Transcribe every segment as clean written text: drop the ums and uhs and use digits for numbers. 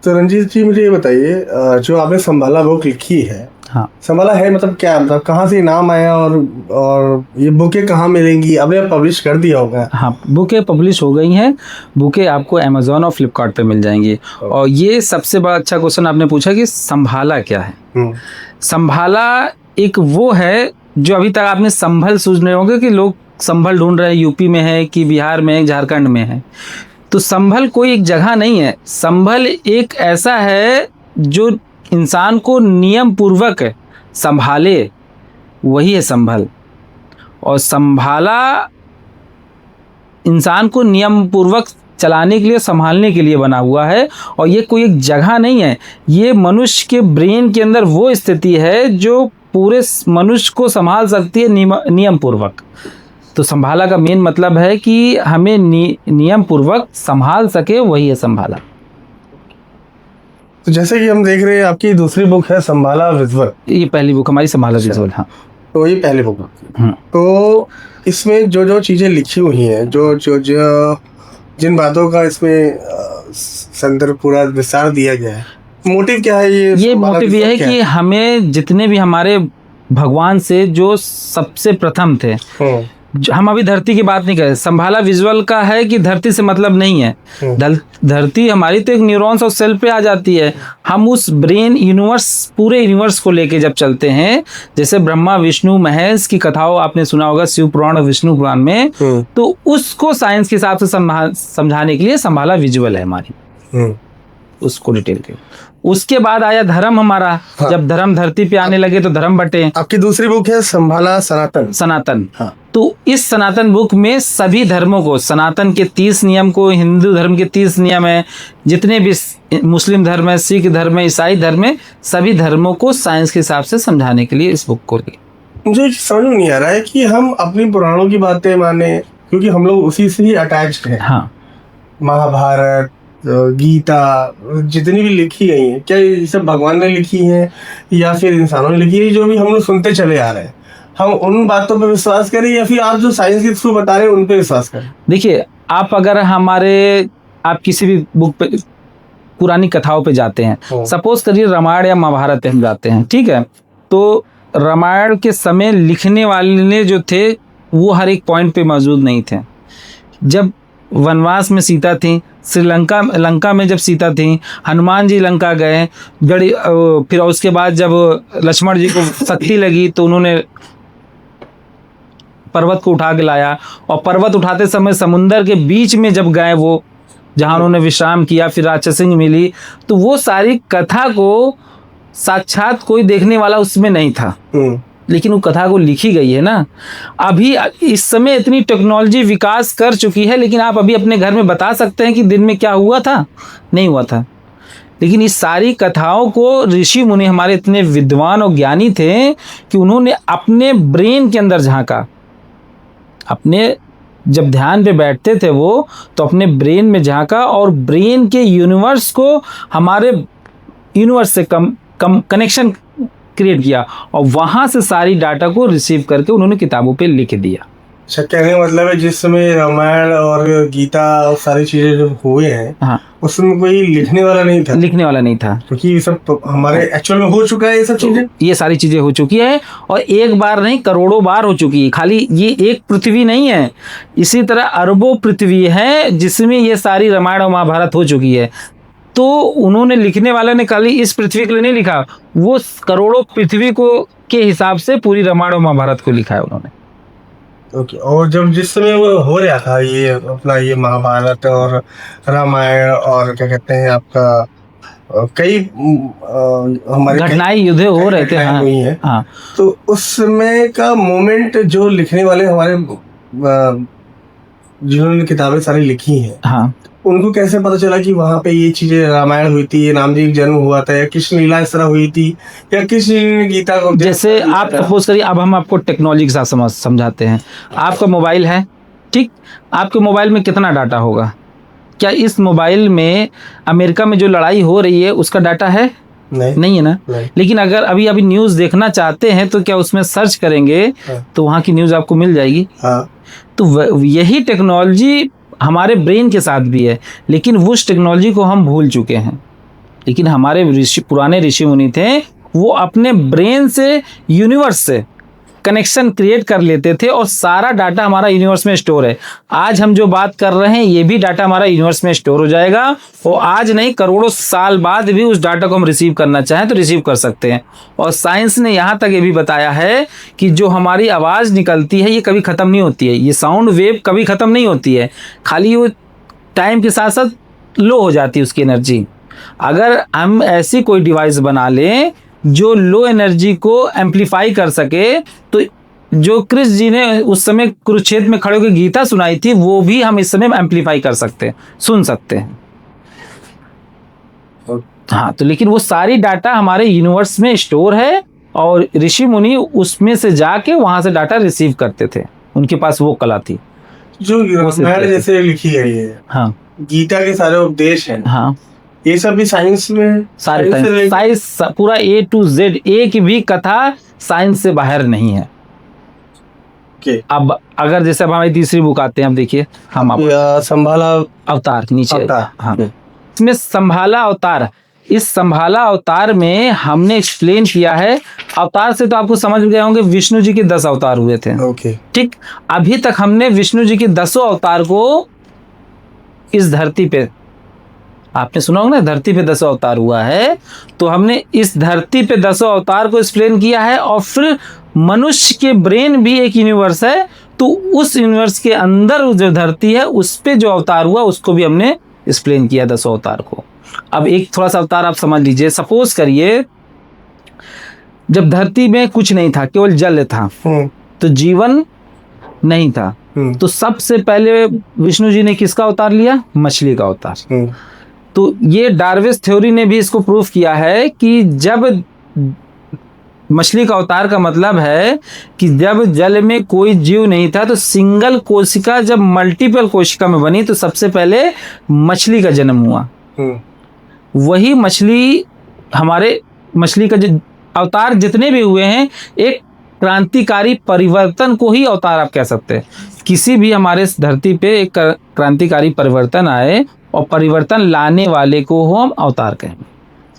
तो रंजीत जी मुझे ये बताइए, जो आपने संभाला बुक लिखी है, हाँ, संभाला है मतलब क्या, मतलब कहाँ से नाम आया, और ये बुकें कहाँ मिलेंगी? आपने पब्लिश कर दिया होगा? हाँ, बुकें पब्लिश हो गई हैं। बुकें आपको अमेज़ॉन और फ्लिपकार्ट पे मिल जाएंगी। और ये सबसे बड़ा अच्छा क्वेश्चन आपने पूछा कि संभाला क्या है। संभाला एक वो है जो अभी तक आपने संभल सूझ रहे होंगे कि लोग संभल ढूंढ रहे हैं, यूपी में है कि बिहार में है, झारखंड में है। तो संभल कोई एक जगह नहीं है। संभल एक ऐसा है जो इंसान को नियम पूर्वक संभाले, वही है संभल। और संभाला इंसान को नियम पूर्वक चलाने के लिए, संभालने के लिए बना हुआ है। और ये कोई एक जगह नहीं है, ये मनुष्य के ब्रेन के अंदर वो स्थिति है जो पूरे मनुष्य को संभाल सकती है नियम पूर्वक। तो संभाला का मेन मतलब है कि हमें नियम पूर्वक संभाल सके, वही है संभाला। तो जैसे कि हम देख रहे हैं आपकी दूसरी बुक है संभाला विजुअल। ये पहली बुक हमारी संभाला विजुअल। हाँ, तो ये पहली बुक। तो इसमें जो जो चीज़ें लिखी हुई हैं, जो जो जो जिन बातों का इसमें संदर्भ पूरा विस्तार दिया गया है, मोटिव क्या है? ये मोटिव ये है कि हमें जितने भी हमारे भगवान से जो सबसे प्रथम थे, हम अभी धरती की बात नहीं कर रहे। संभाला विजुअल का है कि धरती से मतलब नहीं है। धरती हमारी तो एक न्यूरॉन्स और सेल पे आ जाती है। हम उस ब्रेन यूनिवर्स, पूरे यूनिवर्स को लेके जब चलते हैं, जैसे ब्रह्मा विष्णु महेश की कथाओं आपने सुना होगा शिव पुराण और विष्णु पुराण में, तो उसको साइंस के हिसाब से समझाने के लिए संभाला विजुअल है हमारी, उसको डिटेल के। उसके बाद आया धर्म हमारा। हाँ। जब धर्म धरती पे आने लगे तो धर्म बटे। आपकी दूसरी बुक है संभाला सनातन। हाँ। तो इस सनातन बुक में सभी धर्मों को, सनातन के 30 नियम को, हिंदू धर्म के 30 नियम है, जितने भी मुस्लिम धर्म है, सिख धर्म है, ईसाई धर्म है, सभी धर्मों को साइंस के हिसाब से समझाने के लिए इस बुक को लिखा। मुझे समझ में नहीं आ रहा है कि हम अपनी पुराणों की बातें माने, क्योंकि हम लोग उसी से ही अटैच्ड हैं। हाँ, महाभारत, गीता, जितनी भी लिखी गई है, क्या ये सब भगवान ने लिखी है या फिर इंसानों ने लिखी है? जो भी हम लोग सुनते चले आ रहे हैं, हम उन बातों पर विश्वास करें या फिर आप जो साइंस के थ्रू बता रहे हैं उन पर विश्वास करें? देखिए, आप किसी भी बुक पे, पुरानी कथाओं पे जाते हैं, सपोज करिए रामायण या महाभारत हम जाते हैं, ठीक है, तो रामायण के समय लिखने वाले जो थे वो हर एक पॉइंट पे मौजूद नहीं थे। जब वनवास में सीता थी, लंका में जब सीता थी, हनुमान जी लंका गए, फिर उसके बाद जब लक्ष्मण जी को शक्ति लगी तो उन्होंने पर्वत को उठा के लाया, और पर्वत उठाते समय समुंदर के बीच में जब गए, वो जहां उन्होंने विश्राम किया, फिर राक्षसी मिली, तो वो सारी कथा को साक्षात कोई देखने वाला उसमें नहीं था, लेकिन वो कथा को लिखी गई है ना। अभी इस समय इतनी टेक्नोलॉजी विकास कर चुकी है, लेकिन आप अभी अपने घर में बता सकते हैं कि दिन में क्या हुआ था? नहीं हुआ था। लेकिन इस सारी कथाओं को ऋषि मुनि हमारे इतने विद्वान और ज्ञानी थे कि उन्होंने अपने ब्रेन के अंदर झांका। अपने जब ध्यान पे बैठते थे वो, तो अपने ब्रेन में झांका और ब्रेन के यूनिवर्स को हमारे यूनिवर्स से कनेक्शन क्रिएट किया, और वहां से सारी डाटा को रिसीव करके उन्होंने किताबों पे लिख दिया। अच्छा, कहने का मतलब है जिस समय रामायण और गीता और सारी चीजें जो हुए हैं, हाँ, उसमें कोई लिखने वाला नहीं था, क्योंकि ये सब हमारे एक्चुअल में हो चुका है। ये सब चीजें, ये सारी चीजें हो चुकी है, और एक बार नहीं करोड़ों बार हो चुकी है। खाली ये एक पृथ्वी नहीं है, इसी तरह अरबों पृथ्वी है जिसमें ये सारी रामायण और महाभारत हो चुकी है। तो उन्होंने, लिखने वाले ने खाली इस पृथ्वी के लिए नहीं लिखा, वो करोड़ों पृथ्वी को के हिसाब से पूरी रामायण और महाभारत को लिखा है उन्होंने। ओके। और जब जिस समय वो हो रहा था ये अपना ये महाभारत और रामायण और क्या कहते हैं आपका कई हमारे घटनाएं, युद्ध हो रहे थे, हाँ। तो उस समय का मोमेंट जो लिखने वाले हमारे जिन्होंने किताबें सारी लिखी हैं, हाँ, उनको कैसे पता चला कि वहाँ पे ये चीजें, रामायण हुई थी, राम जी का जन्म हुआ था, या कृष्ण लीला इस तरह हुई थी, या किसी ने गीता को? जैसे आप सपोज करिए, अब हम आपको टेक्नोलॉजी के साथ समझाते हैं। आपका मोबाइल है, ठीक, आपके मोबाइल में कितना डाटा होगा? क्या इस मोबाइल में अमेरिका में जो लड़ाई हो रही है उसका डाटा है? नहीं है ना। लेकिन अगर अभी न्यूज़ देखना चाहते हैं तो क्या उसमें सर्च करेंगे तो वहाँ की न्यूज़ आपको मिल जाएगी। तो यही टेक्नोलॉजी हमारे ब्रेन के साथ भी है, लेकिन उस टेक्नोलॉजी को हम भूल चुके हैं। लेकिन हमारे पुराने ऋषि मुनि थे, वो अपने ब्रेन से यूनिवर्स से कनेक्शन क्रिएट कर लेते थे और सारा डाटा हमारा यूनिवर्स में स्टोर है। आज हम जो बात कर रहे हैं ये भी डाटा हमारा यूनिवर्स में स्टोर हो जाएगा और आज नहीं करोड़ों साल बाद भी उस डाटा को हम रिसीव करना चाहें तो रिसीव कर सकते हैं। और साइंस ने यहाँ तक ये भी बताया है कि जो हमारी आवाज़ निकलती है ये कभी ख़त्म नहीं होती है, ये साउंड वेव कभी ख़त्म नहीं होती है, खाली वो टाइम के साथ साथ लो हो जाती है उसकी एनर्जी। अगर हम ऐसी कोई डिवाइस बना लें जो लो एनर्जी को एम्पलीफाई कर सके, तो जो कृष्ण जी ने उस समय कुरुक्षेत्र में खड़े होकर गीता सुनाई थी वो भी हम इस समय एम्पलीफाई कर सकते हैं, सुन सकते हैं। हाँ, तो लेकिन वो सारी डाटा हमारे यूनिवर्स में स्टोर है और ऋषि मुनि उसमें से जाके वहां से डाटा रिसीव करते थे, उनके पास वो कला थी। जो रामायण जैसे लिखी गई है, हाँ, गीता के सारे उपदेश हैं, हाँ, ये सब भी साइंस में, सारे साइंस पूरा A to Z, एक भी कथा साइंस से बाहर नहीं है। अब अगर जैसे अब हमारी तीसरी बुक आते हैं, अब देखिए हम संभाला अवतार नीचे अवतार। हाँ, इसमें संभाला अवतार, इस संभाला अवतार में हमने एक्सप्लेन किया है। अवतार से तो आपको समझ गए होंगे विष्णु जी के 10 अवतार हुए थे। ठीक, अभी तक हमने विष्णु जी के 10 अवतार को इस धरती पे, आपने सुना होगा ना धरती पे 10 अवतार हुआ है, तो हमने इस धरती पे 10 अवतार को एक्सप्लेन किया है। और फिर मनुष्य के ब्रेन भी एक यूनिवर्स है, तो उस यूनिवर्स के अंदर जो धरती है उस पे जो अवतार हुआ उसको भी हमने एक्सप्लेन किया 10 अवतार को। अब एक थोड़ा सा अवतार आप समझ लीजिए। सपोज करिए जब धरती में कुछ नहीं था, केवल जल था, तो जीवन नहीं था, तो सबसे पहले विष्णु जी ने किसका अवतार लिया? मछली का अवतार। तो ये डार्विस थ्योरी ने भी इसको प्रूफ किया है कि जब मछली का अवतार का मतलब है कि जब जल में कोई जीव नहीं था तो सिंगल कोशिका जब मल्टीपल कोशिका में बनी तो सबसे पहले मछली का जन्म हुआ। वही मछली, हमारे मछली का जो अवतार जितने भी हुए हैं, एक क्रांतिकारी परिवर्तन को ही अवतार आप कह सकते हैं। किसी भी हमारे इस धरती पे एक क्रांतिकारी परिवर्तन आए और परिवर्तन लाने वाले को हम अवतार कहेंगे।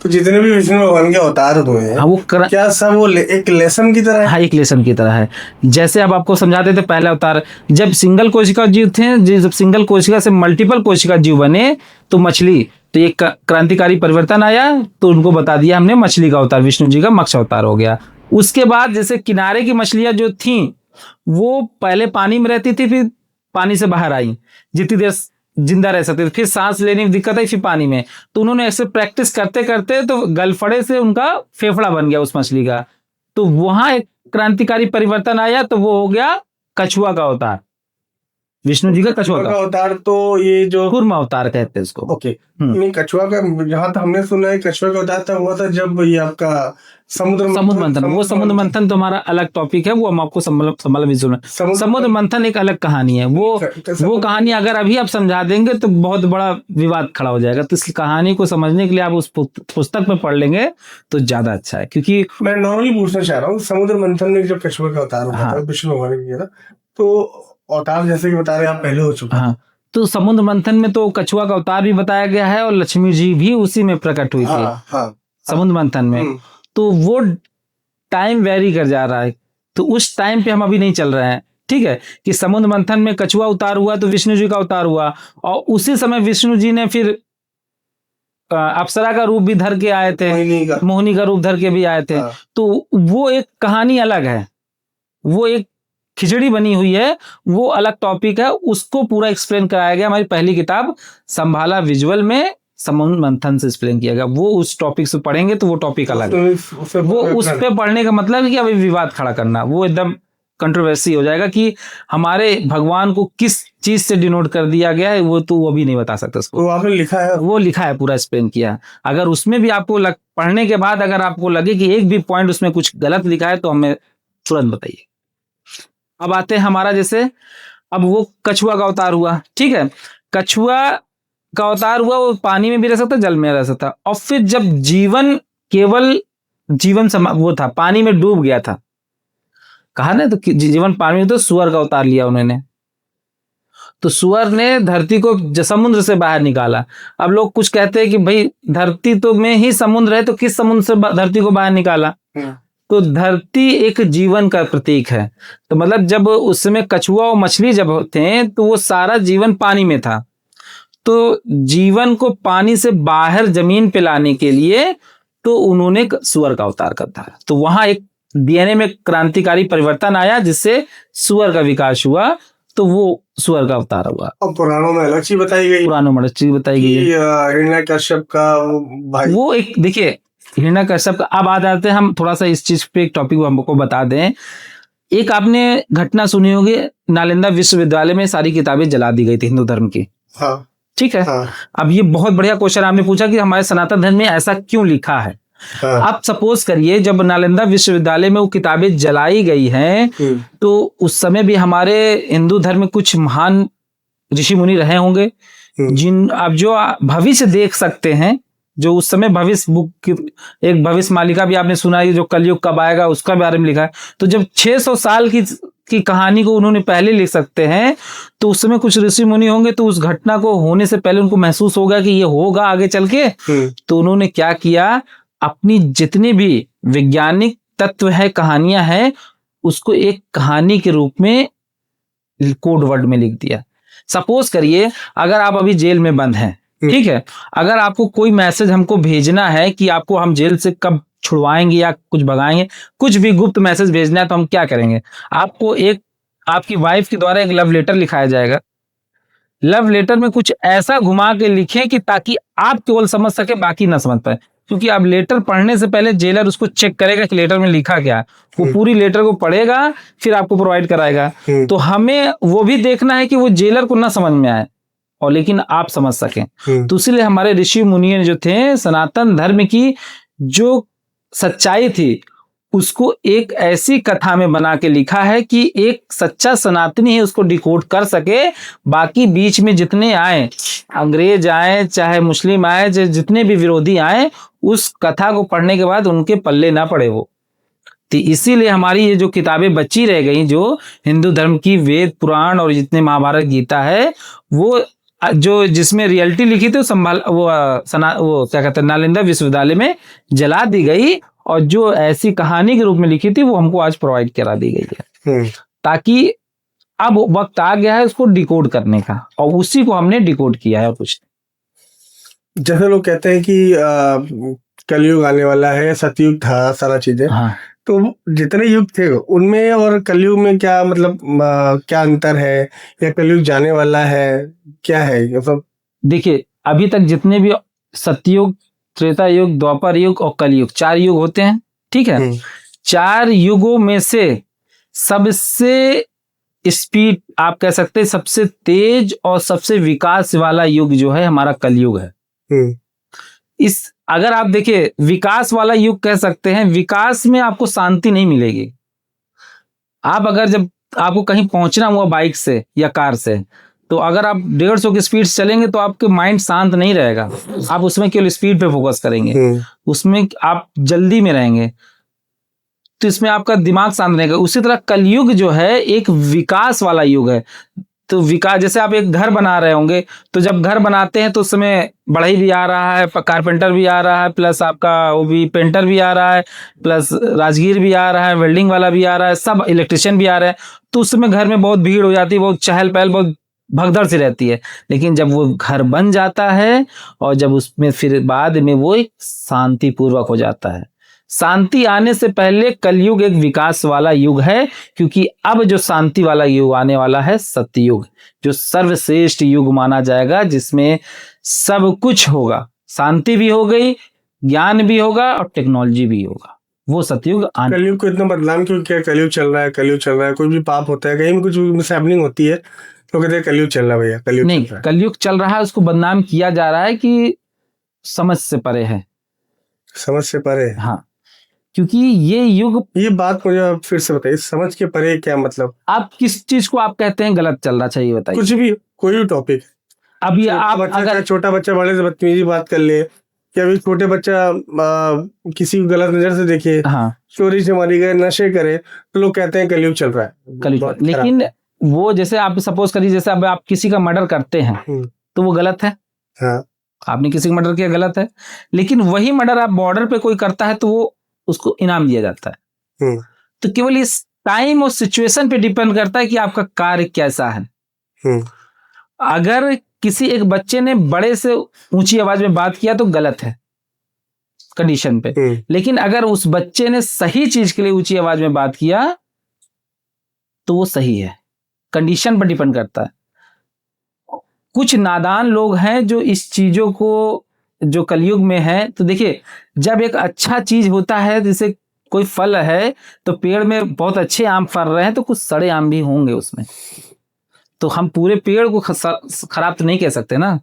तो जितने भी विष्णु भगवान के अवतार हुए हैं, हाँ, वो क्या सब वो एक लेसन की तरह है? हाँ, एक लेसन की तरह है। जैसे अब आपको समझाते थे, पहला अवतार जब सिंगल कोशिका जीव थे, जब सिंगल कोशिका से मल्टीपल कोशिका जीव बने तो मछली, तो एक क्रांतिकारी परिवर्तन आया, तो उनको बता दिया हमने मछली का अवतार, विष्णु जी का मत्स्य अवतार हो गया। उसके बाद जैसे किनारे की मछलियां जो थी वो पहले पानी में रहती थी, फिर पानी से बाहर आई, जितनी देर जिंदा रह सकते थे, फिर सांस लेने में दिक्कत आई, फिर पानी में, तो उन्होंने ऐसे प्रैक्टिस करते करते तो गलफड़े से उनका फेफड़ा बन गया उस मछली का, तो वहां एक क्रांतिकारी परिवर्तन आया, तो वो हो गया कछुआ का अवतार, विष्णु जी का कछुआ का अवतार। तो ये जो कूर्म अवतार कहते हैं इसको। ओके, नहीं कछुआ का, जहाँ तक हमने सुना है कछुआ का अवतार तब हुआ था जब ये आपका समुद्र मंथन। वो समुद्र मंथन तो हमारा अलग टॉपिक है, वो हम आपको समुद्र मंथन एक अलग कहानी है। वो कहानी अगर अभी आप समझा देंगे तो बहुत बड़ा विवाद खड़ा हो जाएगा, तो इस कहानी को समझने के लिए आप उस पुस्तक में पढ़ लेंगे तो ज्यादा अच्छा है। क्योंकि मैं नॉर्मली पूछना चाह रहा हूँ, समुद्र मंथन में जब कछुआ का अवतार हुआ था, विष्णु भगवान ने किया था, तो अवतार जैसे कि बता रहे आप पहले हो चुका। हाँ, तो समुद्र मंथन में तो कछुआ का अवतार भी बताया गया है और लक्ष्मी जी भी उसी में प्रकट हुई थी समुद्र मंथन में। तो वो टाइम वेरी कर जा रहा है, तो उस टाइम पे हम अभी नहीं चल रहे हैं। ठीक है, कि समुद्र मंथन में कछुआ उतार हुआ तो विष्णु जी का अवतार हुआ, और उसी समय विष्णु जी ने फिर अप्सरा का रूप भी धर के आए थे, मोहिनी का रूप धर के भी आए थे। तो वो एक कहानी अलग है, वो एक खिचड़ी बनी हुई है, वो अलग टॉपिक है, उसको पूरा एक्सप्लेन कराया गया हमारी पहली किताब संभाला विजुअल में, समुद्र मंथन से एक्सप्लेन किया गया। वो उस टॉपिक से पढ़ेंगे तो वो टॉपिक अलग है। वो उस पे पढ़ने का मतलब है कि अभी विवाद खड़ा करना, वो एकदम कंट्रोवर्सी हो जाएगा कि हमारे भगवान को किस चीज से डिनोट कर दिया गया है, वो तो वो भी नहीं बता सकता उसको। वो आपने लिखा है? वो लिखा है, पूरा एक्सप्लेन किया। अगर उसमें भी आपको पढ़ने के बाद अगर आपको लगे कि एक भी पॉइंट उसमें कुछ गलत लिखा है तो हमें तुरंत बताइए। अब आते हैं हमारा, जैसे अब वो कछुआ का अवतार हुआ, ठीक है, कछुआ का अवतार हुआ, वो पानी में भी रह सकता, जल में रह सकता, और फिर जब जीवन केवल जीवन वो था, पानी में डूब गया था, कहा ना, तो जीवन पानी में, तो सुअर का अवतार लिया उन्होंने। तो सुअर ने धरती को समुद्र से बाहर निकाला। अब लोग कुछ कहते हैं कि भाई धरती तो में ही समुद्र है, तो किस समुद्र से धरती को बाहर निकाला? तो धरती एक जीवन का प्रतीक है। तो मतलब जब उस समय कछुआ और मछली जब थे तो वो सारा जीवन पानी में था, तो जीवन को पानी से बाहर जमीन पे लाने के लिए तो उन्होंने सुअर का अवतार करता है। तो वहां एक डीएनए में क्रांतिकारी परिवर्तन आया जिससे सुअर का विकास हुआ, तो वो सुअर का अवतार हुआ। और पुराणों में अलग चीज बताई गई, पुराणों में अलग चीज बताई गई है। हिरण्यकश्यप का वो भाई, वो एक देखिए हिरण्यकश्यप का। अब आ जाते हैं हम थोड़ा सा इस चीज पे, एक टॉपिक हमको बता दें। एक आपने घटना सुनी होगी, नालंदा विश्वविद्यालय में सारी किताबें जला दी गई थी हिंदू धर्म की। हाँ ठीक है। हाँ, अब ये बहुत बढ़िया क्वेश्चन आपने पूछा कि हमारे सनातन धर्म में ऐसा क्यों लिखा है। हाँ, आप सपोज करिए जब नालंदा विश्वविद्यालय में वो किताबें जलाई गई हैं तो उस समय भी हमारे हिंदू धर्म में कुछ महान ऋषि मुनि रहे होंगे जिन आप जो भविष्य देख सकते हैं, जो उस समय भविष्य बुक एक भविष्य मालिका भी आपने सुना है जो कलयुग कब आएगा उसका बारे में लिखा है। तो जब 600 साल की कहानी को उन्होंने पहले लिख सकते हैं, तो उस समय कुछ ऋषि मुनि होंगे, तो उस घटना को होने से पहले उनको महसूस होगा कि ये होगा आगे चल के। तो उन्होंने क्या किया, अपनी जितनी भी वैज्ञानिक तत्व है, कहानियां हैं, उसको एक कहानी के रूप में कोड वर्ड में लिख दिया। सपोज करिए अगर आप अभी जेल में बंद हैं, ठीक है, अगर आपको कोई मैसेज हमको भेजना है कि आपको हम जेल से कब छुड़वाएंगे या कुछ भगाएंगे, कुछ भी गुप्त मैसेज भेजना है, तो हम क्या करेंगे? आपको एक आपकी वाइफ के द्वारा एक लव लेटर लिखाया जाएगा। लव लेटर में कुछ ऐसा घुमा के लिखें कि ताकि आप केवल समझ सके, बाकी ना समझ पाए, क्योंकि आप लेटर पढ़ने से पहले जेलर उसको चेक करेगा कि लेटर में लिखा क्या है। वो पूरी लेटर को पढ़ेगा फिर आपको प्रोवाइड कराएगा। तो हमें वो भी देखना है कि वो जेलर को ना समझ में आए और लेकिन आप समझ सकें। तो इसलिए हमारे ऋषि मुनि जो थे, सनातन धर्म की जो सच्चाई थी उसको एक ऐसी कथा में बना के लिखा है कि एक सच्चा सनातनी है उसको डिकोड कर सके। बाकी बीच में जितने आए, अंग्रेज आए चाहे मुस्लिम आए चाहे जितने भी विरोधी आए, उस कथा को पढ़ने के बाद उनके पल्ले ना पड़े वो। तो इसीलिए हमारी ये जो किताबें बची रह गई, जो हिंदू धर्म की वेद पुराण और जितने महाभारत गीता है, वो जो जिसमें रियलिटी लिखी थी वो क्या कहते हैं, नालंदा विश्वविद्यालय में जला दी गई, और जो ऐसी कहानी के रूप में लिखी थी वो हमको आज प्रोवाइड करा दी गई है, ताकि अब वक्त आ गया है उसको डिकोड करने का, और उसी को हमने डिकोड किया है। और कुछ जैसे लोग कहते हैं कि कलयुग आने वाला है, सतयुग था, सारा चीजें। हाँ। तो जितने युग थे उनमें और कलयुग में क्या मतलब क्या अंतर है, या कलयुग जाने वाला है, क्या है मतलब? देखिए अभी तक जितने भी सतयुग, त्रेता युग, द्वापर युग और कलयुग, 4 युग होते हैं, ठीक है। 4 युगों में से सबसे स्पीड आप कह सकते हैं, सबसे तेज और सबसे विकास वाला युग जो है हमारा कलयुग है। इस अगर आप देखिए विकास वाला युग कह सकते हैं, विकास में आपको शांति नहीं मिलेगी। आप अगर जब आपको कहीं पहुंचना हुआ बाइक से या कार से, तो अगर आप 150 की स्पीड से चलेंगे तो आपके माइंड शांत नहीं रहेगा, आप उसमें केवल स्पीड पे फोकस करेंगे, उसमें आप जल्दी में रहेंगे, तो इसमें आपका दिमाग शांत रहेगा। उसी तरह कलयुग जो है एक विकास वाला युग है। तो विकास, जैसे आप एक घर बना रहे होंगे, तो जब घर बनाते हैं तो उस समय बढ़ई भी आ रहा है, कारपेंटर भी आ रहा है, प्लस आपका वो भी पेंटर भी आ रहा है, प्लस राजगीर भी आ रहा है, वेल्डिंग वाला भी आ रहा है, सब इलेक्ट्रिशियन भी आ रहे हैं। तो उस समय घर में बहुत भीड़ हो जाती है, बहुत चहल पहल, बहुत भगदड़ सी रहती है। लेकिन जब वो घर बन जाता है और जब उसमें फिर बाद में वो एक शांतिपूर्वक हो जाता है। शांति आने से पहले कलयुग एक विकास वाला युग है, क्योंकि अब जो शांति वाला युग आने वाला है सतयुग, जो सर्वश्रेष्ठ युग माना जाएगा, जिसमें सब कुछ होगा, शांति भी हो गई, ज्ञान भी होगा और टेक्नोलॉजी भी होगा, वो सतयुग आने। कलयुग को इतना बदनाम क्यों किया? कलयुग चल रहा है, कलयुग चल रहा है, कोई भी पाप होता है, कहीं भी कुछ मिसहैपनिंग होती है तो कहते हैं कलयुग चल रहा है। भैया कलयुग नहीं, कलयुग चल रहा है, उसको बदनाम किया जा रहा है कि समझ से परे है। समझ से परे? हाँ, क्योंकि ये युग, ये बात मुझे फिर से बताइए, समझ के परे क्या मतलब? आप किस चीज को आप कहते हैं गलत चल रहा, चाहिए बताइए। कुछ भी, कोई भी टॉपिक। अभी आप अगर छोटा बच्चा बड़े से बदतमीजी बात कर ले, या अभी छोटे बच्चा किसी को गलत नजर से देखे, हाँ, चोरी से मारी गए, नशे करे, तो लोग कहते हैं कलयुग चल रहा है। कलयुग। लेकिन वो जैसे आप सपोज करिए, जैसे अब आप किसी का मर्डर करते हैं तो वो गलत है, हाँ आपने किसी का मर्डर किया गलत है, लेकिन वही मर्डर आप बॉर्डर पे कोई करता है तो वो उसको इनाम दिया जाता है। तो केवल इस टाइम और सिचुएशन पे डिपेंड करता है कि आपका कार्य कैसा है। अगर किसी एक बच्चे ने बड़े से ऊंची आवाज में बात किया तो गलत है कंडीशन पे, लेकिन अगर उस बच्चे ने सही चीज के लिए ऊंची आवाज में बात किया तो वो सही है, कंडीशन पर डिपेंड करता है। कुछ नादान लोग हैं जो इस चीजों को, जो कलयुग में है, तो देखिए जब एक अच्छा चीज होता है, जैसे कोई फल है तो पेड़ में बहुत अच्छे आम फल रहे हैं तो कुछ सड़े आम भी होंगे उसमें, तो हम पूरे पेड़ को खराब तो नहीं कह सकते ना,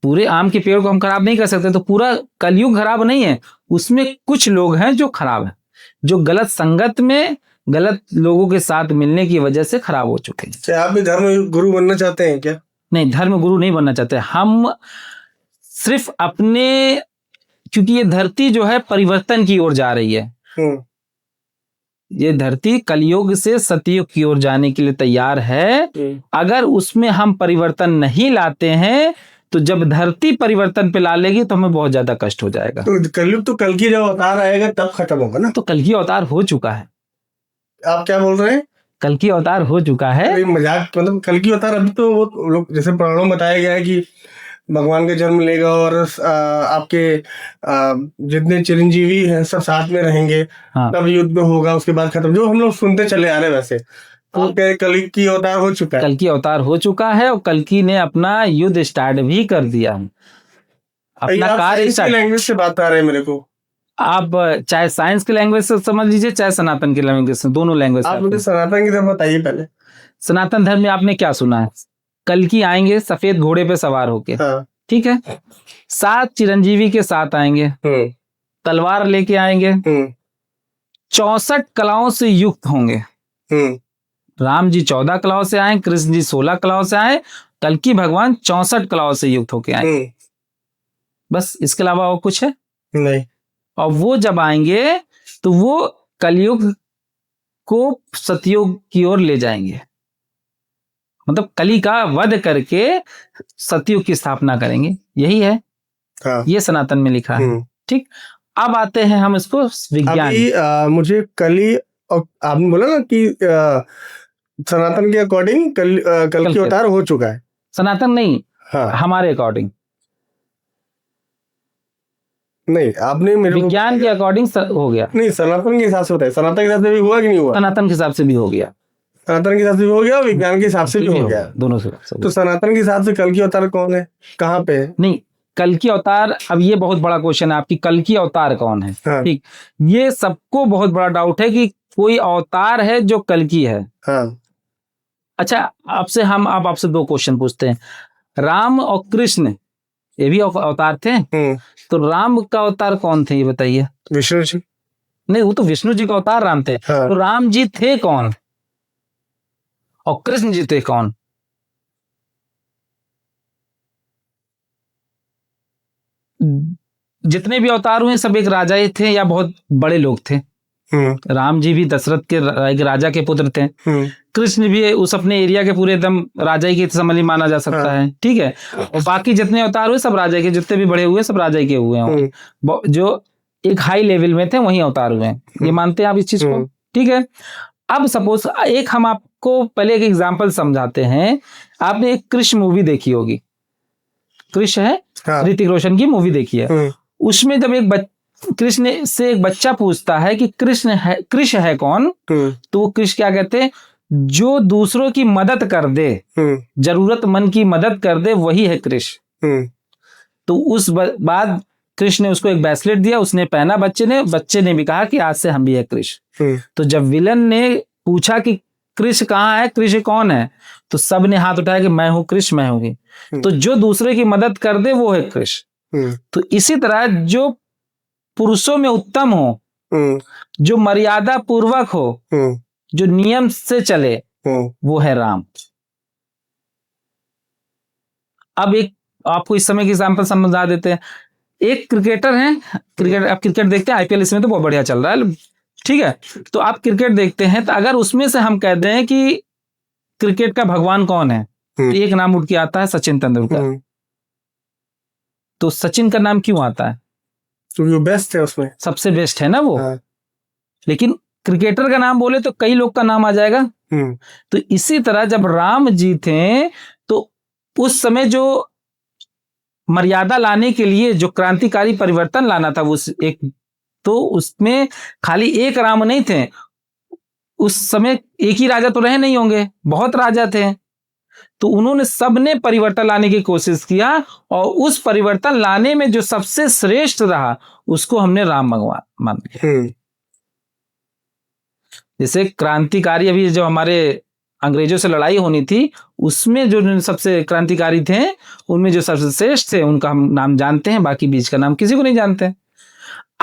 पूरे आम के पेड़ को हम खराब नहीं कर सकते। तो पूरा कलयुग खराब नहीं है, उसमें कुछ लोग हैं जो खराब है, जो गलत संगत में गलत लोगों के साथ मिलने की वजह से खराब हो चुके हैं। क्या आप भी धर्म गुरु बनना चाहते हैं क्या? नहीं, धर्म गुरु नहीं बनना चाहते हम, सिर्फ अपने, क्योंकि ये धरती जो है परिवर्तन की ओर जा रही है, ये धरती कलयुग से सतयुग की ओर जाने के लिए तैयार है। अगर उसमें हम परिवर्तन नहीं लाते हैं तो जब धरती परिवर्तन पे ला लेगी तो हमें बहुत ज्यादा कष्ट हो जाएगा। तो कलयुग तो कल की जब अवतार आएगा तब खत्म होगा ना? तो कल की अवतार हो चुका है। आप क्या बोल रहे हैं? कल की अवतार हो चुका है? मजाक, मतलब कल की अवतार अभी तो वो लोग जैसे पुराणों में बताया गया है कि भगवान का जन्म लेगा और आपके जितने चिरंजीवी हैं सब साथ में रहेंगे, तब युद्ध होगा, उसके बाद खत्म, जो हम लोग सुनते चले आ रहे हैं। वैसे तो कल की अवतार हो चुका है? कल की अवतार हो चुका है और कल की ने अपना युद्ध स्टार्ट भी कर दिया, अपना कार्य। लैंग्वेज से बात आ रहे हैं मेरे को, आप चाहे साइंस की लैंग्वेज से समझ लीजिए चाहे सनातन की लैंग्वेज से, दोनों लैंग्वेज। आप मुझे सनातन की तरफ बताइए पहले। सनातन धर्म में आपने क्या सुना है? कल की आएंगे सफेद घोड़े पे सवार होके, हाँ। ठीक है, 7 चिरंजीवी के साथ आएंगे, तलवार लेके आएंगे, 64 कलाओं से युक्त होंगे। राम जी 14 कलाओं से आए, कृष्ण जी 16 कलाओं से आए, कल की भगवान 64 कलाओं से युक्त होके आए। बस, इसके अलावा और कुछ है नहीं। और वो जब आएंगे तो वो कलयुग को सतयुग की ओर ले जाएंगे, मतलब कली का वध करके सतयुग की स्थापना करेंगे, यही है। हाँ। ये सनातन में लिखा है। ठीक, अब आते हैं हम इसको विज्ञान। मुझे कली, और आपने बोला ना कि सनातन के अकॉर्डिंग कल की अवतार हो चुका है। सनातन नहीं, हाँ, हमारे अकॉर्डिंग नहीं, आपने मेरे विज्ञान के अकॉर्डिंग हो गया। नहीं, सनातन के हिसाब से होता है। सनातन के हिसाब से भी हुआ कि नहीं हुआ? सनातन के हिसाब से भी हो गया, सनातन के हिसाब से भी हो गया और विज्ञान के हिसाब से भी हो गया, दोनों से। तो सनातन के हिसाब से कल की अवतार कौन है, कहाँ पे है? नहीं, कल की अवतार, अब ये बहुत बड़ा क्वेश्चन है आपकी, कल की अवतार कौन है? हाँ। ठीक, ये सबको बहुत बड़ा डाउट है कि कोई अवतार है जो कल की है। हाँ। अच्छा, आपसे 2 क्वेश्चन पूछते हैं। राम और कृष्ण ये भी अवतार थे, तो राम का अवतार कौन थे ये बताइए? विष्णु जी। नहीं, वो तो विष्णु जी का अवतार राम थे। हाँ। तो राम जी थे कौन और कृष्ण जी थे कौन? जितने भी अवतार हुए सब एक राजा ही थे या बहुत बड़े लोग थे। राम जी भी दशरथ के एक राजा के पुत्र थे, कृष्ण भी उस अपने एरिया के पूरे एकदम राजा ही के समझ माना जा सकता है। ठीक है, और बाकी जितने अवतार हुए सब राजा के, जितने भी बड़े हुए सब राजा के हुए हैं, जो एक हाई लेवल में थे वही अवतार हुए हैं। ये मानते हैं आप इस चीज को? ठीक है, अब सपोज हम आपको पहले एक एग्जाम्पल समझाते हैं। आपने एक कृष्ण मूवी देखी होगी, कृष्ण है, ऋतिक रोशन की मूवी देखी है। उसमें जब कृष्ण से एक बच्चा पूछता है कि कृष्ण है कौन, तो वो कृष्ण क्या कहते हैं? जो दूसरों की मदद कर दे, जरूरतमंद की मदद कर दे, वही है कृष्ण। तो उस बाद कृष्ण ने उसको एक ब्रेसलेट दिया, उसने पहना, बच्चे ने भी कहा कि आज से हम भी है कृष्ण। तो जब विलन ने पूछा कि कृष्ण कहाँ है, कृष्ण कौन है, तो सब ने हाथ उठाया कि मैं हूं कृष्ण, मैं हूँ। तो जो दूसरे की मदद कर दे वो है कृष्ण। तो इसी तरह जो पुरुषों में उत्तम हो, जो मर्यादा पूर्वक हो, जो नियम से चले, वो है राम। अब एक आपको इस समय की एग्जांपल समझा देते हैं। एक क्रिकेटर हैं, आप क्रिकेट देखते हैं, आईपीएल इसमें तो बहुत बढ़िया चल रहा है, ठीक है, तो आप क्रिकेट देखते हैं, तो अगर उसमें से हम कह दें कि क्रिकेट का भगवान कौन है, तो एक नाम उठ के आता है सचिन तेंदुलकर। तो सचिन का नाम क्यों आता है? क्योंकि वो बेस्ट है, उसमें सबसे बेस्ट है ना वो। हाँ। लेकिन क्रिकेटर का नाम बोले तो कई लोग का नाम आ जाएगा। तो इसी तरह जब राम जी थे तो उस समय जो मर्यादा लाने के लिए जो क्रांतिकारी परिवर्तन लाना था, उस एक, तो उसमें खाली एक राम नहीं थे। उस समय एक ही राजा तो रहे नहीं होंगे, बहुत राजा थे। तो उन्होंने सबने परिवर्तन लाने की कोशिश किया और उस परिवर्तन लाने में जो सबसे श्रेष्ठ रहा उसको हमने राम भगवान मान लिया। जैसे क्रांतिकारी अभी जो हमारे अंग्रेजों से लड़ाई होनी थी, उसमें जो सबसे क्रांतिकारी थे उनमें जो सबसे श्रेष्ठ थे उनका हम नाम जानते हैं, बाकी बीच का नाम किसी को नहीं जानते।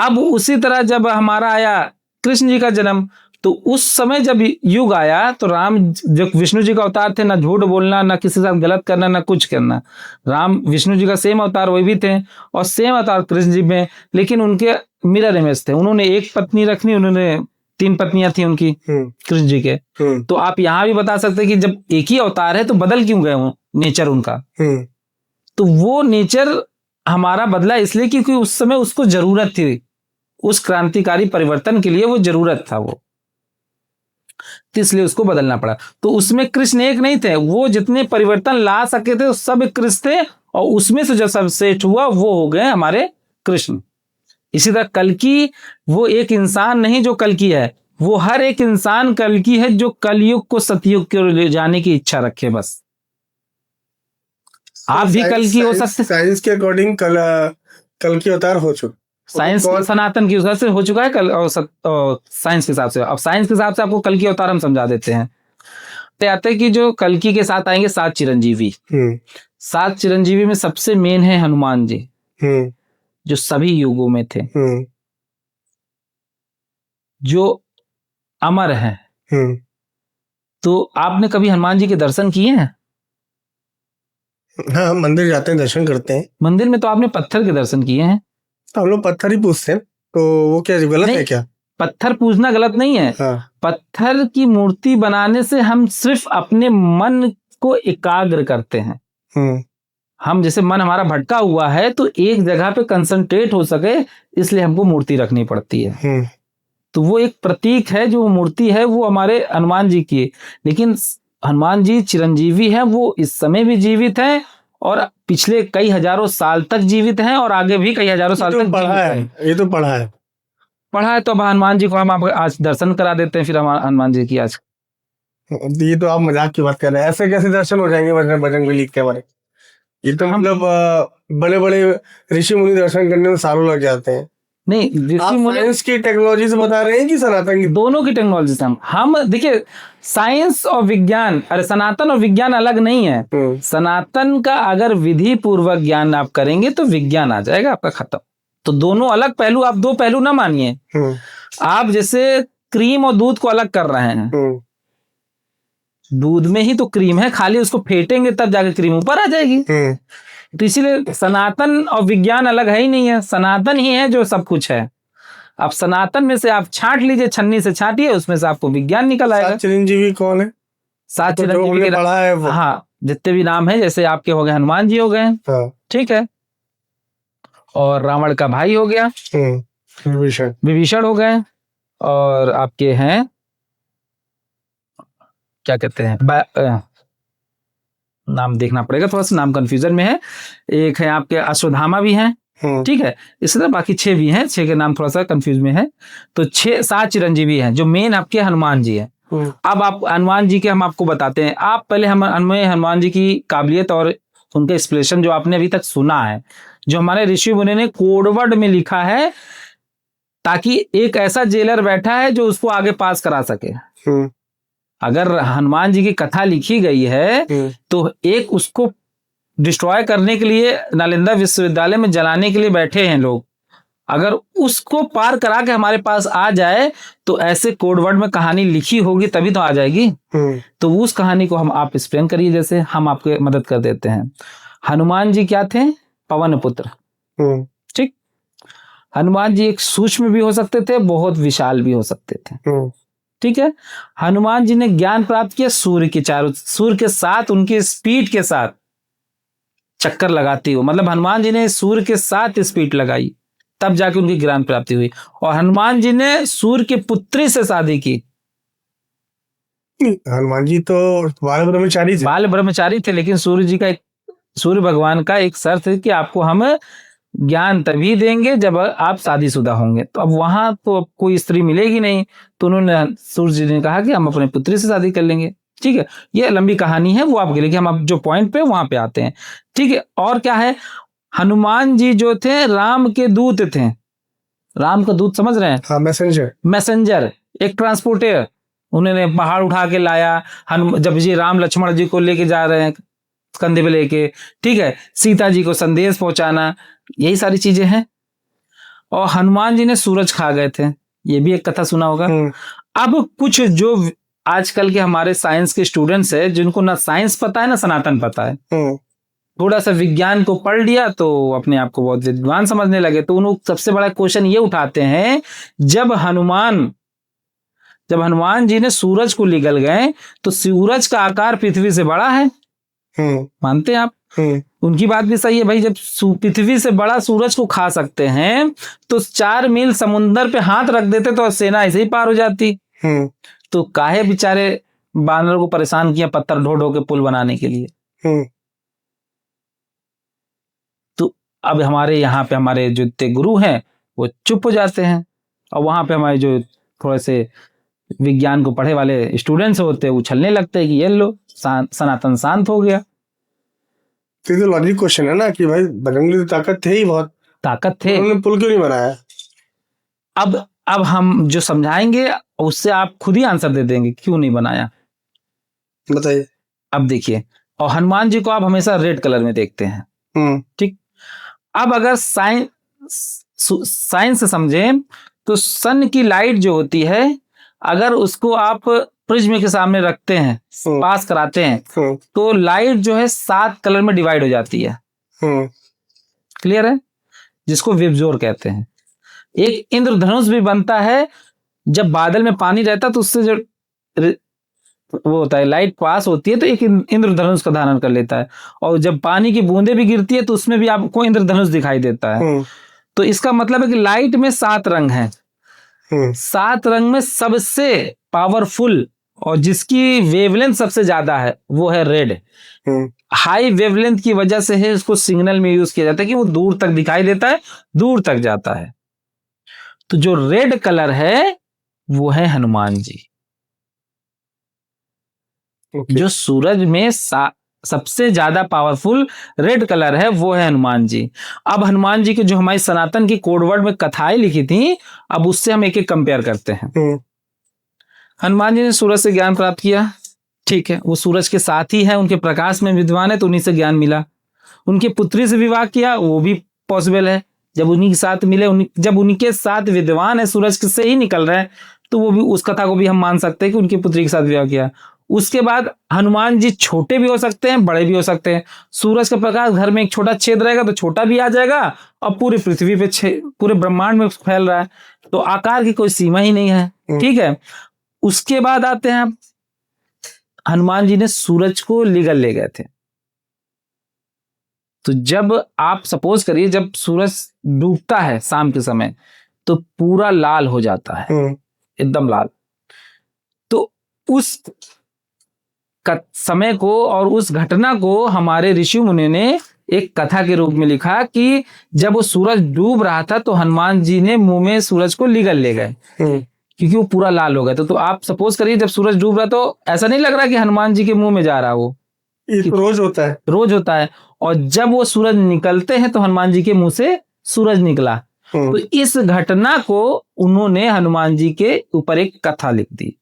अब उसी तरह जब हमारा आया कृष्ण जी का जन्म, तो उस समय जब युग आया तो राम जो विष्णु जी का अवतार थे, ना झूठ बोलना, ना किसी के साथ गलत करना, ना कुछ करना। राम विष्णु जी का सेम अवतार वही भी थे और सेम अवतार कृष्ण जी में, लेकिन उनके मिरर इमेज थे। उन्होंने एक पत्नी रखनी, उन्होंने 3 पत्नियां थी उनकी कृष्ण जी के। तो आप यहाँ भी बता सकते हैं कि जब एक ही अवतार है तो बदल क्यों गए वो नेचर उनका? तो वो नेचर हमारा बदला इसलिए क्योंकि उस समय उसको जरूरत थी, उस क्रांतिकारी परिवर्तन के लिए वो जरूरत था वो, तो इसलिए उसको बदलना पड़ा। तो उसमें कृष्ण एक नहीं थे, वो जितने परिवर्तन ला सके थे सब कृष्ण थे और उसमें से जो सबसे हुआ वो हो गए हमारे कृष्ण। इसी तरह कल्कि वो एक इंसान नहीं जो कल्कि है, वो हर एक इंसान कल्कि है जो कलयुग को सतयुग के ले जाने की इच्छा रखे। बस आप भी कल्कि हो सकते। साइंस के अकॉर्डिंग कल की अवतार हो चुका, साइंस सनातन की हिसाब से हो चुका है कल, साइंस के हिसाब से। अब साइंस के हिसाब से आपको कल की अवतार हम समझा देते हैं। तो आते हैं कि जो कल्कि के साथ आएंगे 7 चिरंजीवी। 7 चिरंजीवी में सबसे मेन है हनुमान जी, जो सभी युगों में थे, जो अमर है। तो आपने कभी हनुमान जी के दर्शन किए हैं? हाँ, मंदिर जाते हैं, दर्शन करते हैं। मंदिर में तो आपने पत्थर के दर्शन किए हैं। तो हम लोग पत्थर ही पूजते हैं, तो वो क्या गलत है क्या? पत्थर पूजना गलत नहीं है। हाँ। पत्थर की मूर्ति बनाने से हम सिर्फ अपने मन को एकाग्र करते हैं। हम जैसे मन हमारा भटका हुआ है तो एक जगह पे कंसंट्रेट हो सके, इसलिए हमको मूर्ति रखनी पड़ती है। तो वो एक प्रतीक है, जो मूर्ति है वो हमारे हनुमान जी की। लेकिन हनुमान जी चिरंजीवी हैं, वो इस समय भी जीवित हैं और पिछले कई हजारों साल तक जीवित हैं और आगे भी कई हजारों साल तक पढ़ा है। ये तो पढ़ा है तो अब हनुमान जी को हम आप आज दर्शन करा देते हैं। फिर हम हनुमान जी की आज, ये तो आप मजाक की बात कर रहे हैं, ऐसे कैसे दर्शन हो जाएंगे बजरंगबली के हमारे? ये तो मतलब बड़े बड़े ऋषि मुनि दर्शन करने में सालों लग जाते हैं। नहीं, ऋषि मुनि साइंस की टेक्नोलॉजी से बता रहे हैं कि सनातन की? दोनों की टेक्नोलॉजी से हम देखिए, साइंस और विज्ञान, अरे सनातन और विज्ञान अलग नहीं है। सनातन का अगर विधि पूर्वक ज्ञान आप करेंगे तो विज्ञान आ जाएगा आपका खत्म। तो दोनों अलग पहलू, आप 2 पहलू ना मानिए। आप जैसे क्रीम और दूध को अलग कर रहे हैं, दूध में ही तो क्रीम है, खाली उसको फेंटेंगे तब जाके क्रीम ऊपर आ जाएगी। तो इसीलिए सनातन और विज्ञान अलग है ही नहीं है, सनातन ही है जो सब कुछ है। अब सनातन में से आप छांट लीजिए, छन्नी से छांटिए, उसमें से आपको विज्ञान निकल आएगा। 7 चिरंजीवी कौन है? 7 चिरंजीवी के पढ़ा है वो। हाँ, जितने भी नाम है, जैसे आपके हो गए हनुमान जी हो गए, ठीक है, और रावण का भाई हो गया विभीषण हो गए, और आपके हैं क्या कहते हैं, नाम देखना पड़ेगा, थोड़ा सा नाम कंफ्यूजन में है। एक है आपके अश्वत्थामा भी हैं, ठीक है, इस तरह बाकी 6 भी हैं, 6 के नाम थोड़ा सा कंफ्यूज में है। तो 7 चिरंजीवी हैं, जो मेन आपके हनुमान जी है। अब आप हनुमान जी के हम आपको बताते हैं। आप पहले हमें हनुमान जी की काबिलियत और उनके एक्सप्लेनेशन जो आपने अभी तक सुना है, जो हमारे ऋषि मुनि ने कोडवर्ड में लिखा है, ताकि एक ऐसा जेलर बैठा है जो उसको आगे पास करा सके। अगर हनुमान जी की कथा लिखी गई है तो एक उसको डिस्ट्रॉय करने के लिए नालंदा विश्वविद्यालय में जलाने के लिए बैठे हैं लोग। अगर उसको पार करा के हमारे पास आ जाए तो ऐसे कोडवर्ड में कहानी लिखी होगी तभी तो आ जाएगी। तो उस कहानी को हम आप एक्सप्लेन करिए, जैसे हम आपके मदद कर देते हैं। हनुमान जी क्या थे? पवन पुत्र। ठीक, हनुमान जी एक सूक्ष्म भी हो सकते थे, बहुत विशाल भी हो सकते थे। ठीक है। हनुमान जी ने ज्ञान प्राप्त किया सूर्य के साथ, उनकी स्पीड के साथ चक्कर लगाती हुई, मतलब हनुमान जी ने सूर्य के साथ स्पीड लगाई, तब जाके उनकी ज्ञान प्राप्ति हुई। और हनुमान जी ने सूर्य की पुत्री से शादी की। हनुमान जी तो बाल ब्रह्मचारी थे। बाल ब्रह्मचारी थे, लेकिन सूर्य भगवान का एक शर्त है कि आपको हम ज्ञान तभी देंगे जब आप शादीशुदा होंगे। तो अब वहां तो अब कोई स्त्री मिलेगी नहीं, तो उन्होंने सूर्य जी ने कहा कि हम अपने पुत्री से शादी कर लेंगे। ठीक है, ये लंबी कहानी है, वो आपके लिए, हम अब जो पॉइंट पे वहां पे आते हैं। ठीक है, और क्या है, हनुमान जी जो थे राम के दूत थे। राम का दूत समझ रहे हैं? हाँ, मैसेंजर, एक ट्रांसपोर्टर। उन्होंने पहाड़ उठा के लाया, जब जी राम लक्ष्मण जी को लेके जा रहे हैं कंधे पे लेके, ठीक है, सीता जी को संदेश पहुंचाना, यही सारी चीजें हैं। और हनुमान जी ने सूरज खा गए थे, ये भी एक कथा सुना होगा। अब कुछ जो आजकल के हमारे साइंस के स्टूडेंट्स है, जिनको ना साइंस पता है ना सनातन पता है, थोड़ा सा विज्ञान को पढ़ लिया तो अपने आप को बहुत विद्वान समझने लगे। तो उन सबसे बड़ा क्वेश्चन ये उठाते हैं, जब हनुमान जी ने सूरज को निगल गए तो सूरज का आकार पृथ्वी से बड़ा है, मानते हैं आप? उनकी बात भी सही है भाई, जब पृथ्वी से बड़ा सूरज को खा सकते हैं तो 4 मील समुंदर पे हाथ रख देते तो सेना ऐसे ही पार हो जाती। तो काहे बेचारे बानर को परेशान किया पत्थर ढो ढो के पुल बनाने के लिए। तो अब हमारे यहाँ पे हमारे जो गुरु हैं वो चुप हो जाते हैं, और वहां पे हमारे जो थोड़े से विज्ञान को पढ़े वाले स्टूडेंट्स होते हैं उछलने लगते हैं कि ये लो सनातन शांत हो गया। तो लॉजिक क्वेश्चन है ना कि भाई बजरंगबली तो ताकत थे ही, बहुत ताकत थे, उन्होंने पुल क्यों नहीं बनाया? अब हम जो समझाएंगे उससे आप खुद ही आंसर दे देंगे क्यों नहीं बनाया। बताइए। अब देखिए, और हनुमान जी को आप हमेशा रेड कलर में देखते हैं, ठीक। अब अगर साइंस से समझें तो सन की लाइट जो होती है, अगर उसको आप प्रिज्म के सामने रखते हैं, पास कराते हैं, तो लाइट जो है 7 कलर में डिवाइड हो जाती है। क्लियर है? जिसको विबजोर कहते हैं। एक इंद्रधनुष भी बनता है, जब बादल में पानी रहता है तो उससे जो वो होता है लाइट पास होती है तो एक इंद्रधनुष का धारण कर लेता है, और जब पानी की बूंदें भी गिरती है तो उसमें भी आपको इंद्रधनुष दिखाई देता है। तो इसका मतलब है कि लाइट में 7 रंग हैं। 7 रंग में सबसे पावरफुल और जिसकी वेवलेंथ सबसे ज्यादा है वो है रेड। हाई वेवलेंथ की वजह से है उसको सिग्नल में यूज किया जाता है कि वो दूर तक दिखाई देता है, दूर तक जाता है। तो जो रेड कलर है वो है हनुमान जी। जो सूरज में सबसे ज्यादा पावरफुल रेड कलर है वो है हनुमान जी। अब हनुमान जी के जो हमारी सनातन की कोडवर्ड में कथाएं लिखी थी, अब उससे हम एक एक कंपेयर करते हैं। हनुमान जी ने सूरज से ज्ञान प्राप्त किया, ठीक है, वो सूरज के साथ ही है, उनके प्रकाश में विद्वान है तो उन्हीं से ज्ञान मिला। उनकी पुत्री से विवाह किया, वो भी पॉसिबल है, जब उन्हीं के साथ मिले, जब उनके साथ विद्वान है, सूरज से ही निकल रहे हैं, तो वो भी उस कथा को भी हम मान सकते हैं कि उनकी पुत्री के साथ विवाह किया। उसके बाद हनुमान जी छोटे भी हो सकते हैं, बड़े भी हो सकते हैं। सूरज का प्रकाश घर में एक छोटा छेद रहेगा तो छोटा भी आ जाएगा, और पूरी पृथ्वी पे पूरे ब्रह्मांड में फैल रहा है, तो आकार की कोई सीमा ही नहीं है, ठीक है। उसके बाद आते हैं, हनुमान जी ने सूरज को निगल ले गए थे। तो जब आप सपोज करिए, जब सूरज डूबता है शाम के समय तो पूरा लाल हो जाता है, एकदम लाल। तो उस समय को और उस घटना को हमारे ऋषि मुनि ने एक कथा के रूप में लिखा कि जब वो सूरज डूब रहा था तो हनुमान जी ने मुंह में सूरज को निगल ले गए, क्योंकि वो पूरा लाल हो गया। तो आप सपोज करिए, जब सूरज डूब रहा तो ऐसा नहीं लग रहा कि हनुमान जी के मुंह में जा रहा, वो रोज होता है, रोज होता है। और जब वो सूरज निकलते हैं तो हनुमान जी के मुंह से सूरज निकला। तो इस घटना को उन्होंने हनुमान जी के ऊपर एक कथा लिख दी।